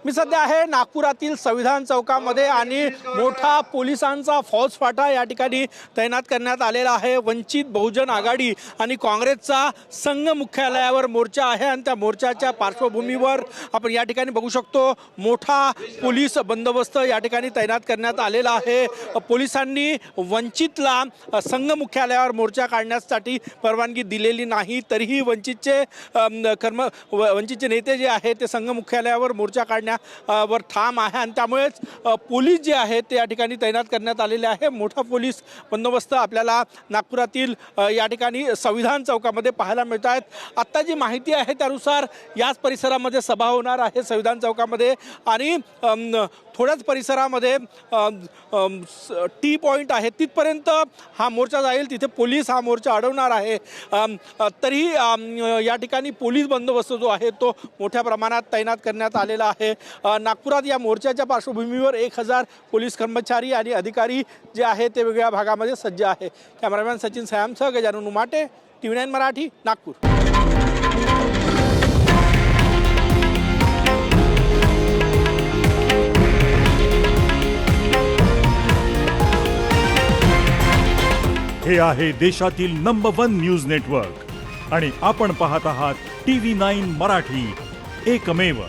मी सध्या आहे नागपुरातील संविधान चौकामध्ये आणि मोठा पोलिसांचा फौजफाटा या ठिकाणी तैनात करण्यात आलेला आहे। वंचित बहुजन आघाडी आणि काँग्रेसचा संघ मुख्यालयावर मोर्चा आहे आणि त्या मोर्चाच्या पार्श्वभूमीवर आपण या ठिकाणी बघू शकतो मोठा पोलीस बंदोबस्त या ठिकाणी तैनात करण्यात आलेला आहे। पोलिसांनी वंचितला संघ मुख्यालयावर मोर्चा काढण्यासाठी परवानगी दिलेली नाही, तरीही वंचितचे नेते जे आहेत ते संघ मुख्यालयावर मोर्चा काढण्यावर ठाम आहे आणि त्यामुळेच पोलीस जे आहेत ते या ठिकाणी तैनात करण्यात आलेले आहे। मोठा पोलीस बंदोबस्त आपल्याला नागपुरातील या ठिकाणी संविधान चौकामध्ये पाहायला मिळत आहेत। आत्ता जी माहिती आहे त्यानुसार याच परिसरामध्ये सभा होणार आहे संविधान चौकामध्ये आणि थोड्याच परिसरामध्ये टी पॉइंट आहे तिथपर्यंत हा मोर्चा जाईल, तिथे पोलीस हा मोर्चा अडवणार आहे। तरीही या ठिकाणी पोलीस बंदोबस्त जो आहे तो मोठ्या प्रमाणात तैनात करण्यात आलेला आहे। नागपुरात या मोर्चाच्या पार्श्वभूमीवर 1000 पोलीस कर्मचारी आणि अधिकारी जे आहे ते वेगवेगळ्या भागामध्ये सज्ज आहे। कॅमेरामॅन सचिन सयामसह गजानन उमाटे, TV9 मराठी, नागपूर। हे आहे देशातील नंबर 1 न्यूज नेटवर्क आणि आपण पाहत आहात TV9 मराठी, एकमेव।